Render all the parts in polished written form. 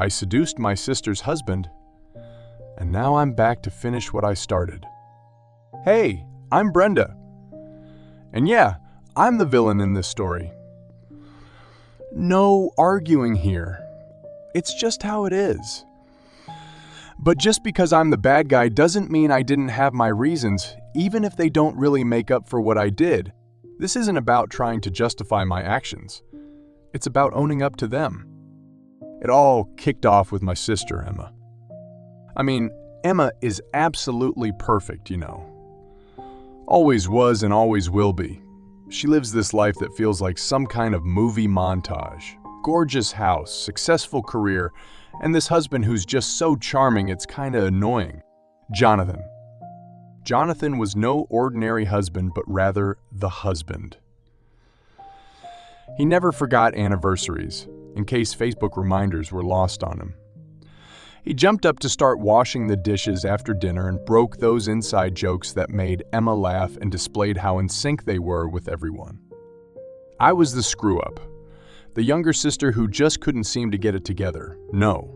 I seduced my sister's husband, and now I'm back to finish what I started. Hey, I'm Brenda. And yeah, I'm the villain in this story. No arguing here. It's just how it is. But just because I'm the bad guy doesn't mean I didn't have my reasons, even if they don't really make up for what I did. This isn't about trying to justify my actions. It's about owning up to them. It all kicked off with my sister, Emma. I mean, Emma is absolutely perfect, you know. Always was and always will be. She lives this life that feels like some kind of movie montage. Gorgeous house, successful career, and this husband who's just so charming it's kinda annoying. Jonathan. Jonathan was no ordinary husband, but rather the husband. He never forgot anniversaries, in case Facebook reminders were lost on him. He jumped up to start washing the dishes after dinner and broke those inside jokes that made Emma laugh and displayed how in sync they were with everyone. I was the screw-up, the younger sister who just couldn't seem to get it together. No.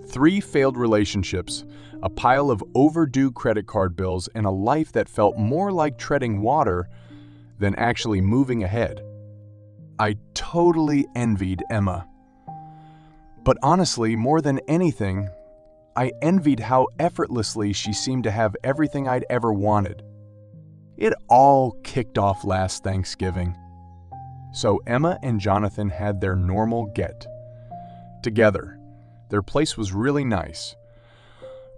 3 failed relationships, a pile of overdue credit card bills, and a life that felt more like treading water than actually moving ahead. I totally envied Emma. But honestly, more than anything, I envied how effortlessly she seemed to have everything I'd ever wanted. It all kicked off last Thanksgiving. So Emma and Jonathan had their normal get. Together, their place was really nice,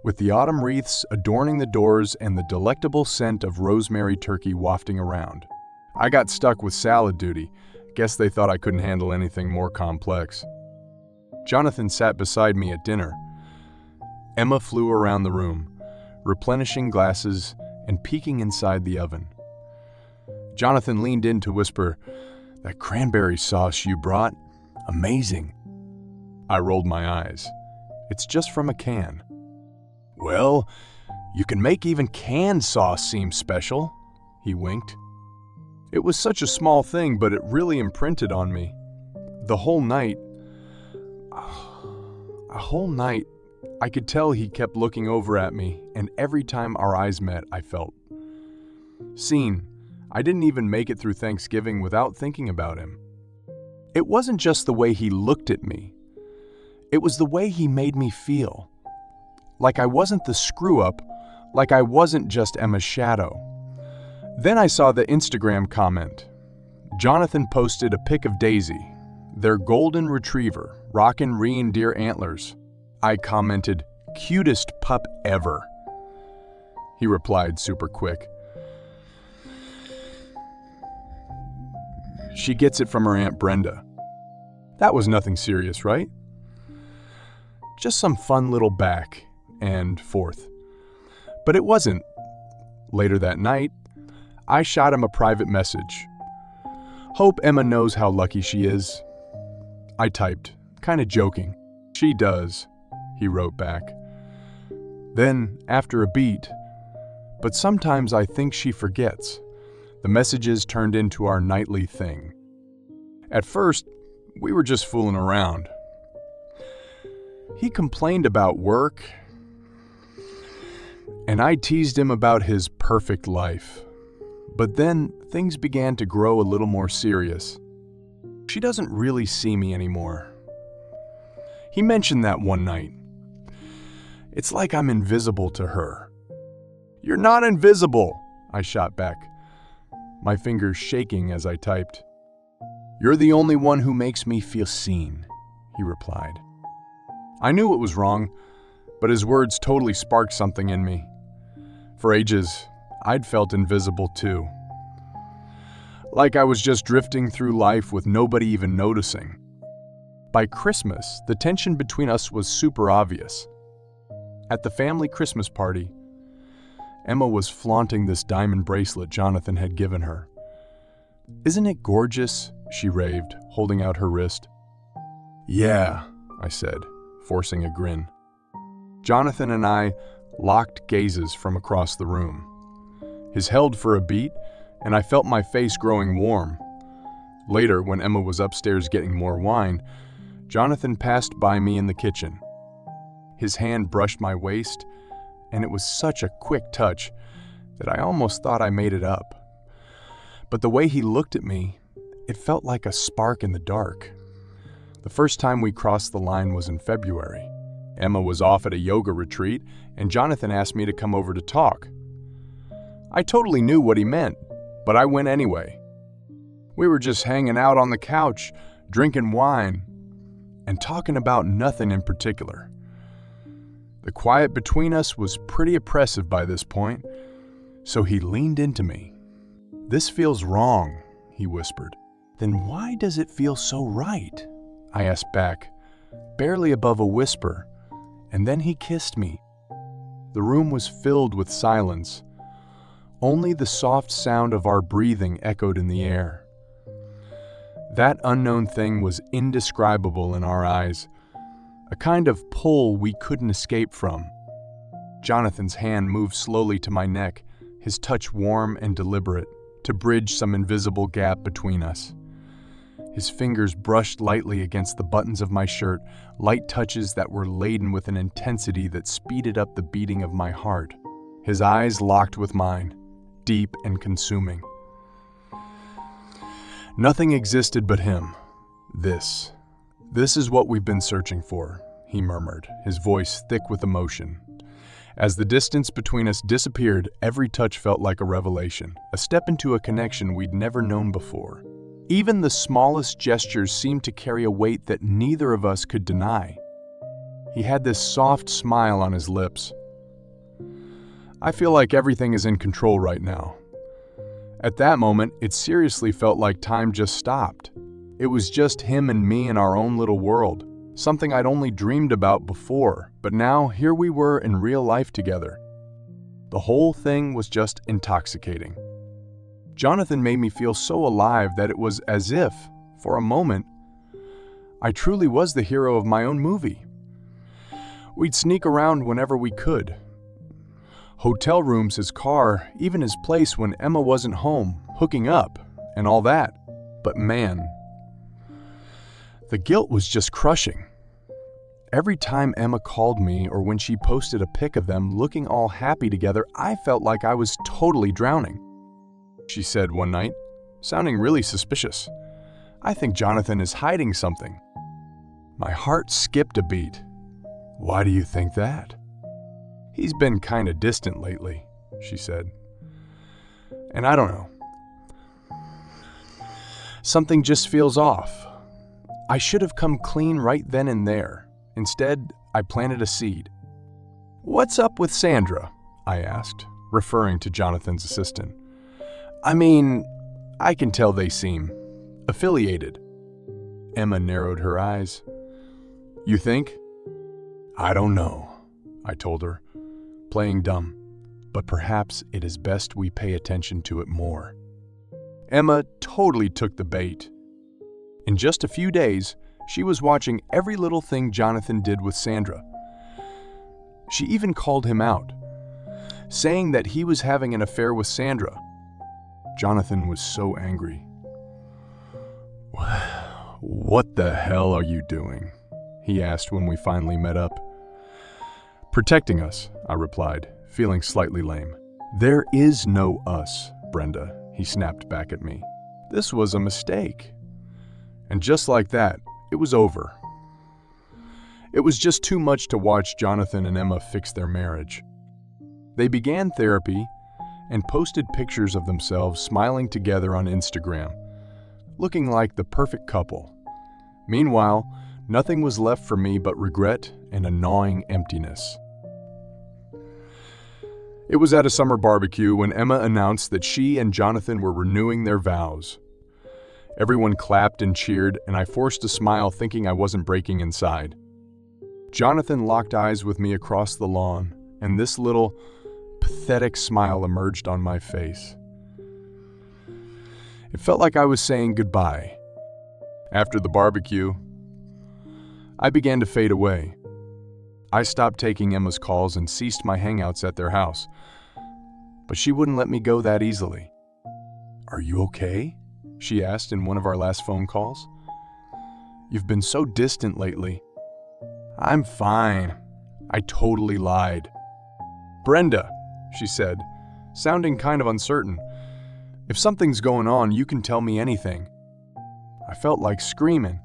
with the autumn wreaths adorning the doors and the delectable scent of rosemary turkey wafting around. I got stuck with salad duty. Guess they thought I couldn't handle anything more complex. Jonathan sat beside me at dinner. Emma flew around the room, replenishing glasses and peeking inside the oven. Jonathan leaned in to whisper, "That cranberry sauce you brought, amazing." I rolled my eyes. "It's just from a can." "Well, you can make even canned sauce seem special," he winked. It was such a small thing, but it really imprinted on me. A whole night, I could tell he kept looking over at me, and every time our eyes met, I felt seen. I didn't even make it through Thanksgiving without thinking about him. It wasn't just the way he looked at me. It was the way he made me feel. Like I wasn't the screw-up, like I wasn't just Emma's shadow. Then I saw the Instagram comment. Jonathan posted a pic of Daisy, their golden retriever, rockin' reindeer antlers. I commented, "Cutest pup ever." He replied super quick, "She gets it from her Aunt Brenda." That was nothing serious, right? Just some fun little back and forth. But it wasn't. Later that night, I shot him a private message. "Hope Emma knows how lucky she is." I typed, kinda joking. "She does," he wrote back. Then, after a beat, "But sometimes I think she forgets," the messages turned into our nightly thing. At first, we were just fooling around. He complained about work, and I teased him about his perfect life. But then things began to grow a little more serious. She doesn't really see me anymore. He mentioned that one night. It's like I'm invisible to her. "You're not invisible," I shot back, my fingers shaking as I typed. "You're the only one who makes me feel seen," he replied. I knew it was wrong, but his words totally sparked something in me. For ages, I'd felt invisible too. Like I was just drifting through life with nobody even noticing. By Christmas, the tension between us was super obvious. At the family Christmas party, Emma was flaunting this diamond bracelet Jonathan had given her. "Isn't it gorgeous?" she raved, holding out her wrist. "Yeah," I said, forcing a grin. Jonathan and I locked gazes from across the room. His held for a beat, and I felt my face growing warm. Later, when Emma was upstairs getting more wine, Jonathan passed by me in the kitchen. His hand brushed my waist, and it was such a quick touch that I almost thought I made it up. But the way he looked at me, it felt like a spark in the dark. The first time we crossed the line was in February. Emma was off at a yoga retreat, and Jonathan asked me to come over to talk. I totally knew what he meant, but I went anyway. We were just hanging out on the couch, drinking wine, and talking about nothing in particular. The quiet between us was pretty oppressive by this point, so he leaned into me. "This feels wrong," he whispered. "Then why does it feel so right?" I asked back, barely above a whisper, and then he kissed me. The room was filled with silence. Only the soft sound of our breathing echoed in the air. That unknown thing was indescribable in our eyes, a kind of pull we couldn't escape from. Jonathan's hand moved slowly to my neck, his touch warm and deliberate, to bridge some invisible gap between us. His fingers brushed lightly against the buttons of my shirt, light touches that were laden with an intensity that speeded up the beating of my heart. His eyes locked with mine, deep and consuming. Nothing existed but him. This is what we've been searching for," he murmured, his voice thick with emotion. As the distance between us disappeared, every touch felt like a revelation, a step into a connection we'd never known before. Even the smallest gestures seemed to carry a weight that neither of us could deny. He had this soft smile on his lips. "I feel like everything is in control right now." At that moment, it seriously felt like time just stopped. It was just him and me in our own little world, something I'd only dreamed about before, but now here we were in real life together. The whole thing was just intoxicating. Jonathan made me feel so alive that it was as if, for a moment, I truly was the hero of my own movie. We'd sneak around whenever we could. Hotel rooms, his car, even his place when Emma wasn't home, hooking up, and all that. But man, the guilt was just crushing. Every time Emma called me or when she posted a pic of them looking all happy together, I felt like I was totally drowning. She said one night, sounding really suspicious, "I think Jonathan is hiding something." My heart skipped a beat. "Why do you think that?" "He's been kinda distant lately," she said. "And I don't know. Something just feels off. I should have come clean right then and there. Instead, I planted a seed." "What's up with Sandra?" I asked, referring to Jonathan's assistant. "I mean, I can tell they seem affiliated." Emma narrowed her eyes. "You think?" "I don't know," I told her, playing dumb, "but perhaps it is best we pay attention to it more." Emma totally took the bait. In just a few days, she was watching every little thing Jonathan did with Sandra. She even called him out, saying that he was having an affair with Sandra. Jonathan was so angry. "What the hell are you doing?" he asked when we finally met up. "Protecting us," I replied, feeling slightly lame. "There is no us, Brenda," he snapped back at me. "This was a mistake." And just like that, it was over. It was just too much to watch Jonathan and Emma fix their marriage. They began therapy and posted pictures of themselves smiling together on Instagram, looking like the perfect couple. Meanwhile, nothing was left for me but regret and a gnawing emptiness. It was at a summer barbecue when Emma announced that she and Jonathan were renewing their vows. Everyone clapped and cheered, and I forced a smile thinking I wasn't breaking inside. Jonathan locked eyes with me across the lawn, and this little, pathetic smile emerged on my face. It felt like I was saying goodbye. After the barbecue, I began to fade away. I stopped taking Emma's calls and ceased my hangouts at their house. But she wouldn't let me go that easily. "Are you okay?" she asked in one of our last phone calls. You've been so distant lately." "I'm fine." I totally lied. "Brenda," she said, sounding kind of uncertain, "if something's going on, you can tell me anything." I felt like screaming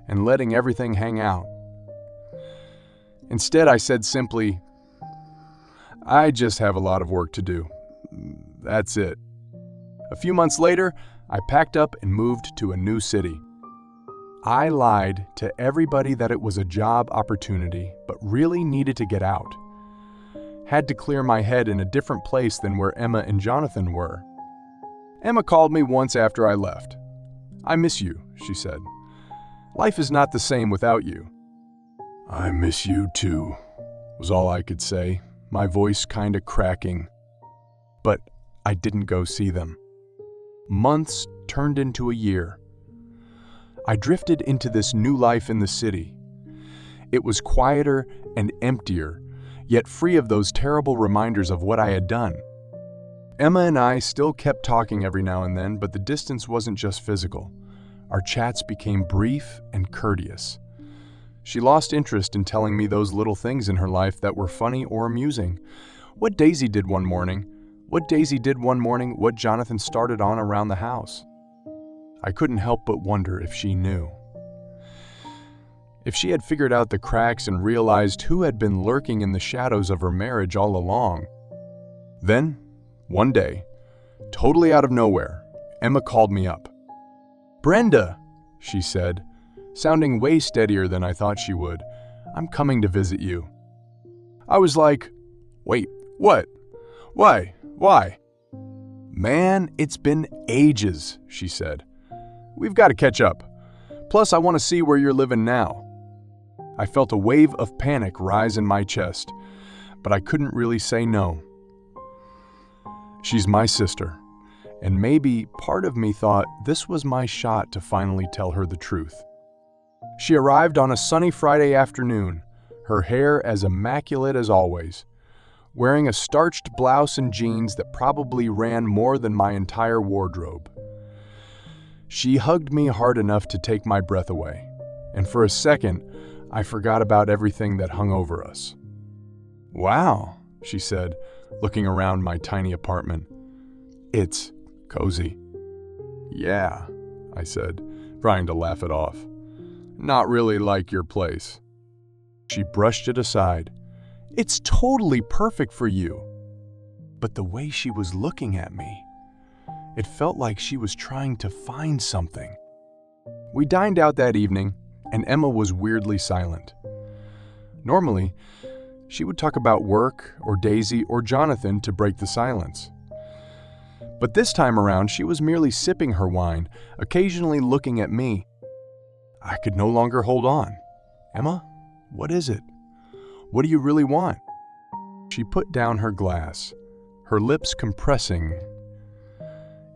and letting everything hang out. Instead, I said simply, "I just have a lot of work to do. That's it." A few months later, I packed up and moved to a new city. I lied to everybody that it was a job opportunity, but really needed to get out. Had to clear my head in a different place than where Emma and Jonathan were. Emma called me once after I left. "I miss you," she said. "Life is not the same without you." "I miss you too," was all I could say, my voice kinda cracking. But I didn't go see them. Months turned into a year. I drifted into this new life in the city. It was quieter and emptier, yet free of those terrible reminders of what I had done. Emma and I still kept talking every now and then, but the distance wasn't just physical. Our chats became brief and courteous. She lost interest in telling me those little things in her life that were funny or amusing. What Daisy did one morning, what Jonathan started on around the house. I couldn't help but wonder if she knew. If she had figured out the cracks and realized who had been lurking in the shadows of her marriage all along. Then, one day, totally out of nowhere, Emma called me up. "Brenda," she said, sounding way steadier than I thought she would, "I'm coming to visit you." I was like, "Wait, what? Why? Why?" "Man, it's been ages," she said. "We've got to catch up. Plus, I want to see where you're living now." I felt a wave of panic rise in my chest, but I couldn't really say no. She's my sister, and maybe part of me thought this was my shot to finally tell her the truth. She arrived on a sunny Friday afternoon, her hair as immaculate as always, wearing a starched blouse and jeans that probably ran more than my entire wardrobe. She hugged me hard enough to take my breath away, and for a second, I forgot about everything that hung over us. "Wow," she said, looking around my tiny apartment. "It's cozy." "Yeah," I said, trying to laugh it off. "Not really like your place." She brushed it aside. "It's totally perfect for you." But the way she was looking at me, it felt like she was trying to find something. We dined out that evening, and Emma was weirdly silent. Normally, she would talk about work or Daisy or Jonathan to break the silence. But this time around, she was merely sipping her wine, occasionally looking at me. I could no longer hold on. "Emma, what is it? What do you really want?" She put down her glass, her lips compressing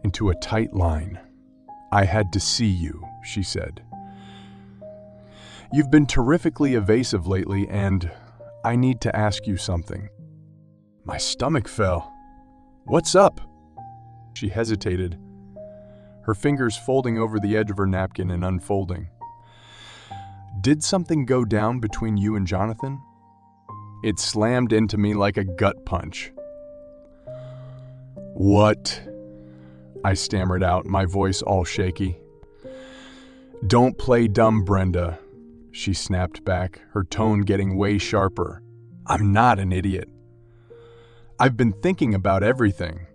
into a tight line. "I had to see you," she said. "You've been terrifically evasive lately, and I need to ask you something." My stomach fell. "What's up?" She hesitated, her fingers folding over the edge of her napkin and unfolding. "Did something go down between you and Jonathan?" It slammed into me like a gut punch. "What?" I stammered out, my voice all shaky. "Don't play dumb, Brenda," she snapped back, her tone getting way sharper. "I'm not an idiot. I've been thinking about everything.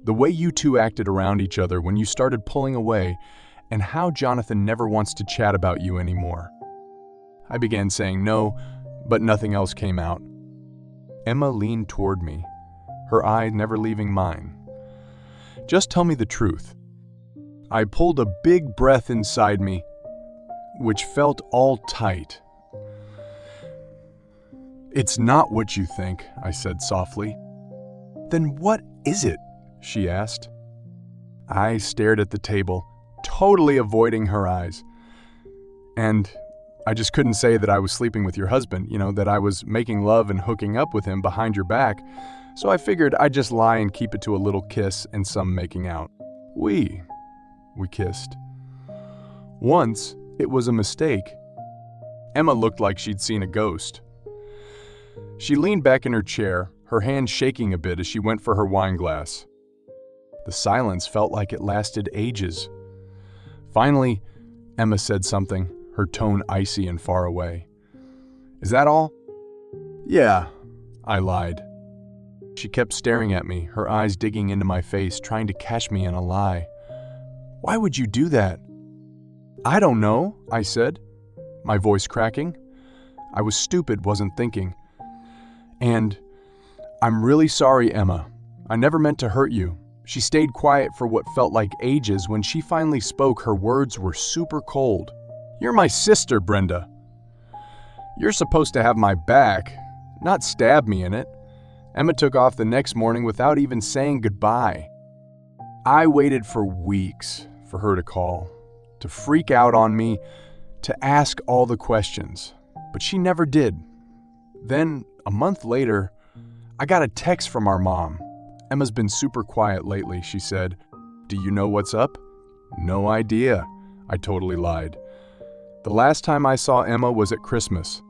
The way you two acted around each other when you started pulling away, and how Jonathan never wants to chat about you anymore." I began saying no, but nothing else came out. Emma leaned toward me, her eye never leaving mine. "Just tell me the truth." I pulled a big breath inside me, which felt all tight. "It's not what you think," I said softly. "Then what is it?" she asked. I stared at the table, totally avoiding her eyes. "And I just couldn't say that I was sleeping with your husband, that I was making love and hooking up with him behind your back, so I figured I'd just lie and keep it to a little kiss and some making out. We kissed. Once, It was a mistake. Emma looked like she'd seen a ghost. She leaned back in her chair, her hand shaking a bit as she went for her wine glass. The silence felt like it lasted ages. Finally, Emma said something, her tone icy and far away. "Is that all?" "Yeah," I lied. She kept staring at me, her eyes digging into my face, trying to catch me in a lie. "Why would you do that?" "I don't know," I said, my voice cracking. I was stupid, wasn't thinking. "And I'm really sorry, Emma. I never meant to hurt you." She stayed quiet for what felt like ages. When she finally spoke, her words were super cold. "You're my sister, Brenda. You're supposed to have my back, not stab me in it." Emma took off the next morning without even saying goodbye. I waited for weeks for her to call, to freak out on me, to ask all the questions, but she never did. Then, a month later, I got a text from our mom. "Emma's been super quiet lately," she said. "Do you know what's up?" "No idea," I totally lied. "The last time I saw Emma was at Christmas."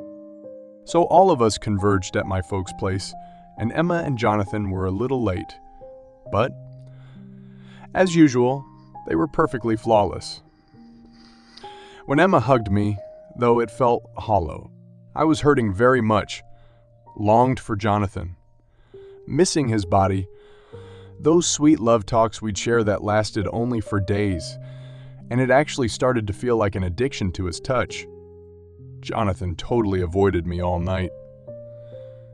So all of us converged at my folks' place, and Emma and Jonathan were a little late. But, as usual, they were perfectly flawless. When Emma hugged me, though it felt hollow, I was hurting very much, longed for Jonathan, missing his body, those sweet love talks we'd share that lasted only for days, and it actually started to feel like an addiction to his touch. Jonathan totally avoided me all night.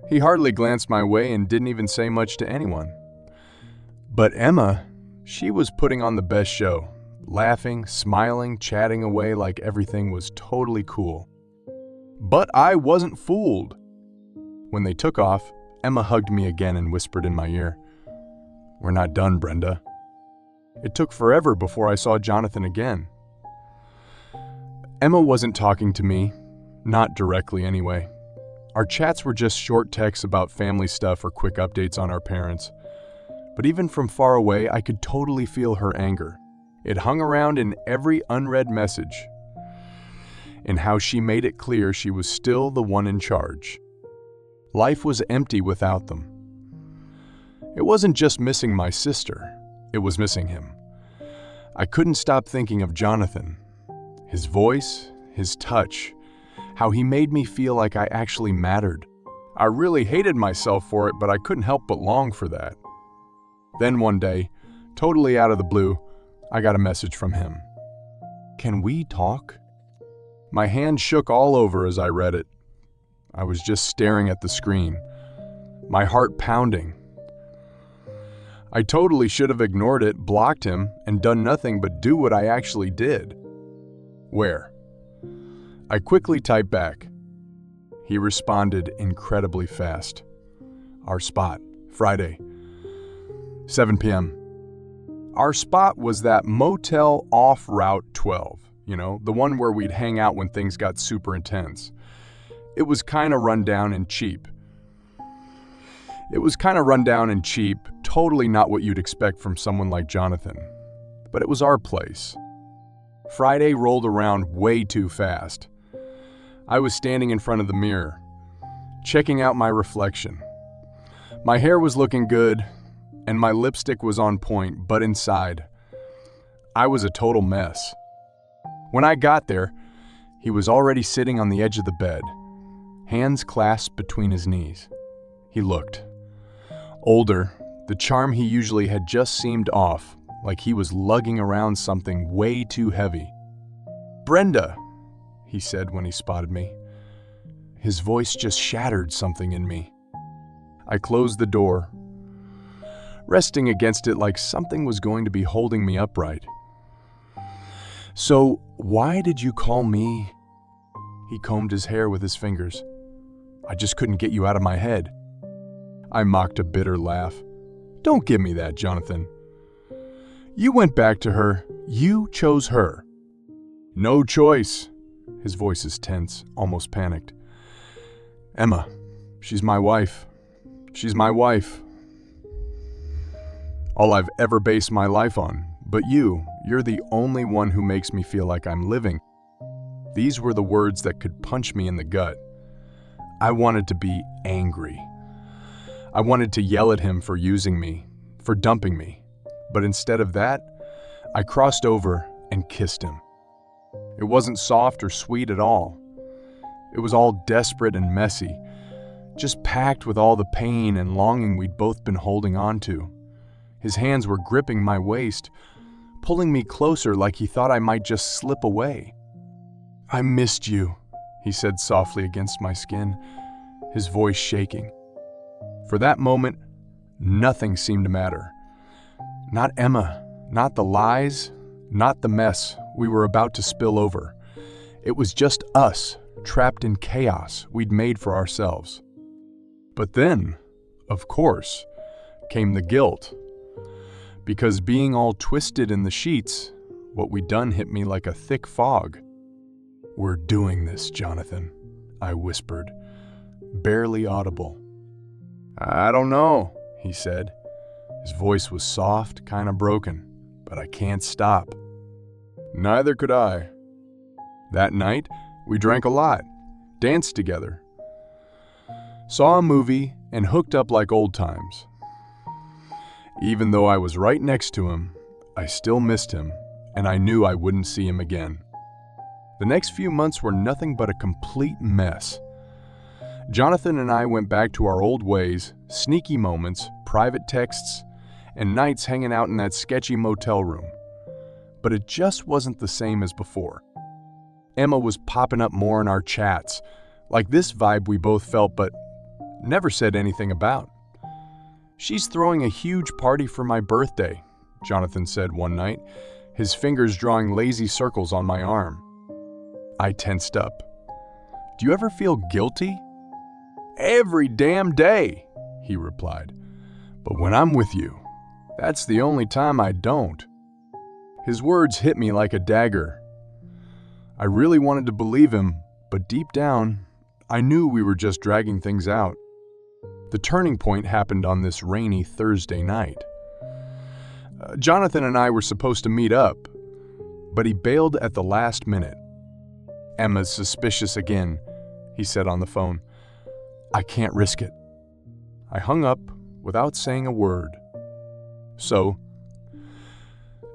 He hardly glanced my way and didn't even say much to anyone. But Emma, she was putting on the best show, laughing, smiling, chatting away like everything was totally cool. But I wasn't fooled. When they took off, Emma hugged me again and whispered in my ear, "We're not done, Brenda." It took forever before I saw Jonathan again. Emma wasn't talking to me, not directly anyway. Our chats were just short texts about family stuff or quick updates on our parents. But even from far away, I could totally feel her anger. It hung around in every unread message, in how she made it clear she was still the one in charge. Life was empty without them. It wasn't just missing my sister, it was missing him. I couldn't stop thinking of Jonathan. His voice, his touch, how he made me feel like I actually mattered. I really hated myself for it, but I couldn't help but long for that. Then one day, totally out of the blue, I got a message from him. "Can we talk?" My hand shook all over as I read it. I was just staring at the screen, my heart pounding. I totally should have ignored it, blocked him, and done nothing but do what I actually did. "Where?" I quickly typed back. He responded incredibly fast. "Our spot, Friday, 7 p.m. Our spot was that motel off Route 12, the one where we'd hang out when things got super intense. It was kind of run down and cheap. Totally not what you'd expect from someone like Jonathan. But it was our place. Friday rolled around way too fast. I was standing in front of the mirror, checking out my reflection. My hair was looking good, and my lipstick was on point, but inside, I was a total mess. When I got there, he was already sitting on the edge of the bed, hands clasped between his knees. He looked older. The charm he usually had just seemed off, like he was lugging around something way too heavy. "Brenda," he said when he spotted me. His voice just shattered something in me. I closed the door, resting against it like something was going to be holding me upright. "So, why did you call me?" He combed his hair with his fingers. "I just couldn't get you out of my head." I mocked a bitter laugh. "Don't give me that, Jonathan. You went back to her. You chose her." "No choice." His voice is tense, almost panicked. "Emma, she's my wife. She's my wife. All I've ever based my life on. But you're the only one who makes me feel like I'm living." These were the words that could punch me in the gut. I wanted to be angry. I wanted to yell at him for using me, for dumping me. But instead of that, I crossed over and kissed him. It wasn't soft or sweet at all. It was all desperate and messy, just packed with all the pain and longing we'd both been holding on to. His hands were gripping my waist, pulling me closer like he thought I might just slip away. "I missed you," he said softly against my skin, his voice shaking. For that moment, nothing seemed to matter. Not Emma, not the lies, not the mess we were about to spill over. It was just us, trapped in chaos we'd made for ourselves. But then, of course, came the guilt. Because being all twisted in the sheets, what we'd done hit me like a thick fog. "We're doing this, Jonathan," I whispered, barely audible. "I don't know," he said. His voice was soft, kind of broken, but I can't stop. Neither could I. That night, we drank a lot, danced together, saw a movie, and hooked up like old times. Even though I was right next to him, I still missed him, and I knew I wouldn't see him again. The next few months were nothing but a complete mess. Jonathan and I went back to our old ways, sneaky moments, private texts, and nights hanging out in that sketchy motel room. But it just wasn't the same as before. Emma was popping up more in our chats, like this vibe we both felt but never said anything about. "She's throwing a huge party for my birthday," Jonathan said one night, his fingers drawing lazy circles on my arm. I tensed up. "Do you ever feel guilty?" "Every damn day," he replied. "But when I'm with you, that's the only time I don't." His words hit me like a dagger. I really wanted to believe him, but deep down, I knew we were just dragging things out. The turning point happened on this rainy Thursday night. Jonathan and I were supposed to meet up, but he bailed at the last minute. "Emma's suspicious again," he said on the phone. "I can't risk it." I hung up without saying a word. So,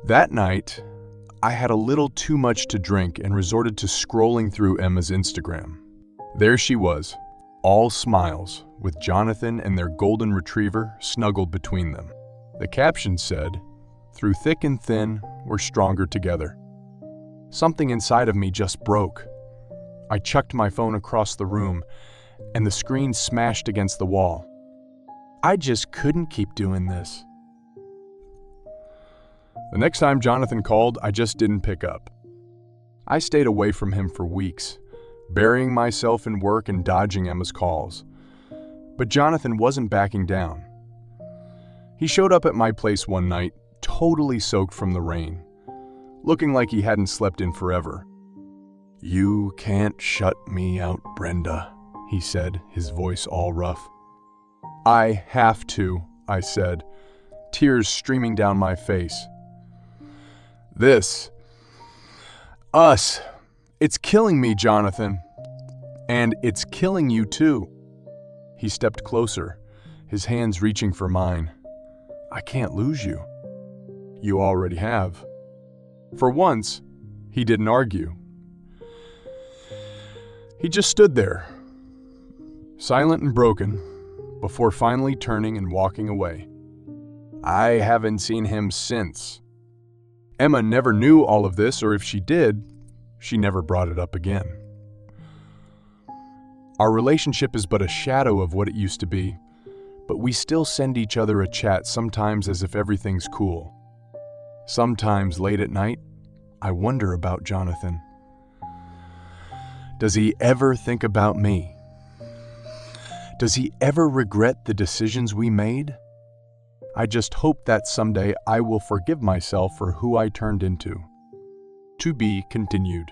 that night, I had a little too much to drink and resorted to scrolling through Emma's Instagram. There she was, all smiles, with Jonathan and their golden retriever snuggled between them. The caption said, "Through thick and thin, we're stronger together." Something inside of me just broke. I chucked my phone across the room, and the screen smashed against the wall. I just couldn't keep doing this. The next time Jonathan called, I just didn't pick up. I stayed away from him for weeks, burying myself in work and dodging Emma's calls. But Jonathan wasn't backing down. He showed up at my place one night, totally soaked from the rain, looking like he hadn't slept in forever. "You can't shut me out, Brenda," he said, his voice all rough. "I have to," I said, tears streaming down my face. Us, it's killing me, Jonathan. And it's killing you too." He stepped closer, his hands reaching for mine. "I can't lose you." "You already have." For once, he didn't argue. He just stood there, silent and broken, before finally turning and walking away. I haven't seen him since. Emma never knew all of this, or if she did, she never brought it up again. Our relationship is but a shadow of what it used to be, but we still send each other a chat sometimes as if everything's cool. Sometimes late at night, I wonder about Jonathan. Does he ever think about me? Does he ever regret the decisions we made? I just hope that someday I will forgive myself for who I turned into. To be continued.